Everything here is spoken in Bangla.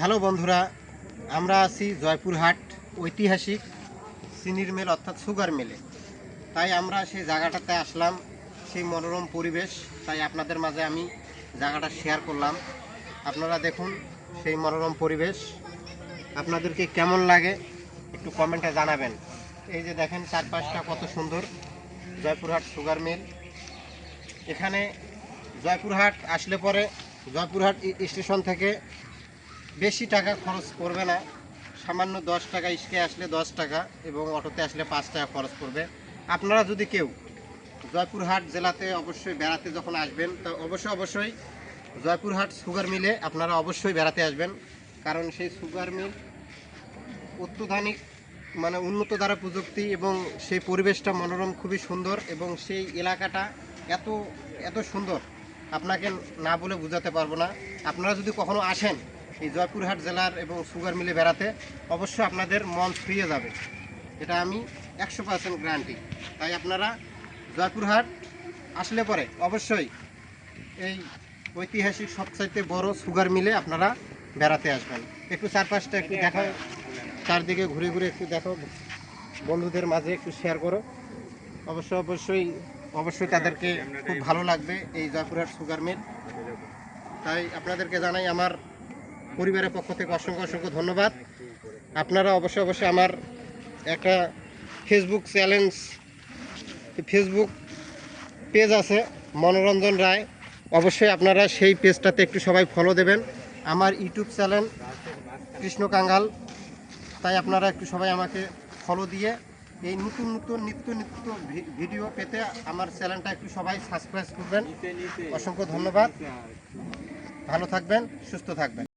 হ্যালো বন্ধুরা, আমরা আছি জয়পুরহাট ঐতিহাসিক চিনির মিল অর্থাৎ সুগার মিলে। তাই আমরা সেই জায়গাটাতে আসলাম, সেই মনোরম পরিবেশ। তাই আপনাদের মাঝে আমি জায়গাটা শেয়ার করলাম। আপনারা দেখুন সেই মনোরম পরিবেশ, আপনাদেরকে কেমন লাগে একটু কমেন্টে জানাবেন। এই যে দেখেন চারপাশটা কত সুন্দর, জয়পুরহাট সুগার মিল। এখানে জয়পুরহাট আসলে পরে জয়পুরহাট স্টেশন থেকে বেশি টাকা খরচ করবে না, সামান্য 10 টাকা। ইস্কে আসলে 10 টাকা এবং অটোতে আসলে 5 টাকা খরচ করবে। আপনারা যদি কেউ জয়পুরহাট জেলাতে অবশ্যই বেড়াতে যখন আসবেন, তো অবশ্যই জয়পুরহাট সুগার মিলে আপনারা অবশ্যই বেড়াতে আসবেন। কারণ সেই সুগার মিল অত্যাধুনিক উন্নত দ্বারা প্রযুক্তি, এবং সেই পরিবেশটা মনোরম, খুবই সুন্দর। এবং সেই এলাকাটা এত এত সুন্দর, আপনাকে না বলে বোঝাতে পারবো না। আপনারা যদি কখনো আসেন এই জয়পুরহাট জেলার এবং সুগার মিলে বেড়াতে, অবশ্যই আপনাদের মন ছুঁয়ে যাবে, এটা আমি 100% গ্যারান্টি। তাই আপনারা জয়পুরহাট আসলে পরে অবশ্যই এই ঐতিহাসিক সবচাইতে বড় সুগার মিলে আপনারা বেড়াতে আসবেন। একটু চারপাশটা একটু দেখাও, চারদিকে ঘুরে ঘুরে একটু দেখো, বন্ধুদের মাঝে একটু শেয়ার করো। অবশ্যই তাদেরকে খুব ভালো লাগবে এই জয়পুরহাট সুগার মিল। তাই আপনাদেরকে জানাই আমার পরিবারের পক্ষ থেকে অসংখ্য ধন্যবাদ। আপনারা অবশ্যই আমার একটা ফেসবুক পেজ আছে, মনোরঞ্জন রায়। অবশ্যই আপনারা সেই পেজটাতে একটু সবাই ফলো দেবেন। আমার ইউটিউব চ্যানেল কৃষ্ণ কাঙ্গাল। তাই আপনারা একটু সবাই আমাকে ফলো দিয়ে এই নতুন নিত্য ভিডিও পেতে আমার চ্যানেলটা একটু সবাই সাবস্ক্রাইব করবেন। অসংখ্য ধন্যবাদ। ভালো থাকবেন, সুস্থ থাকবেন।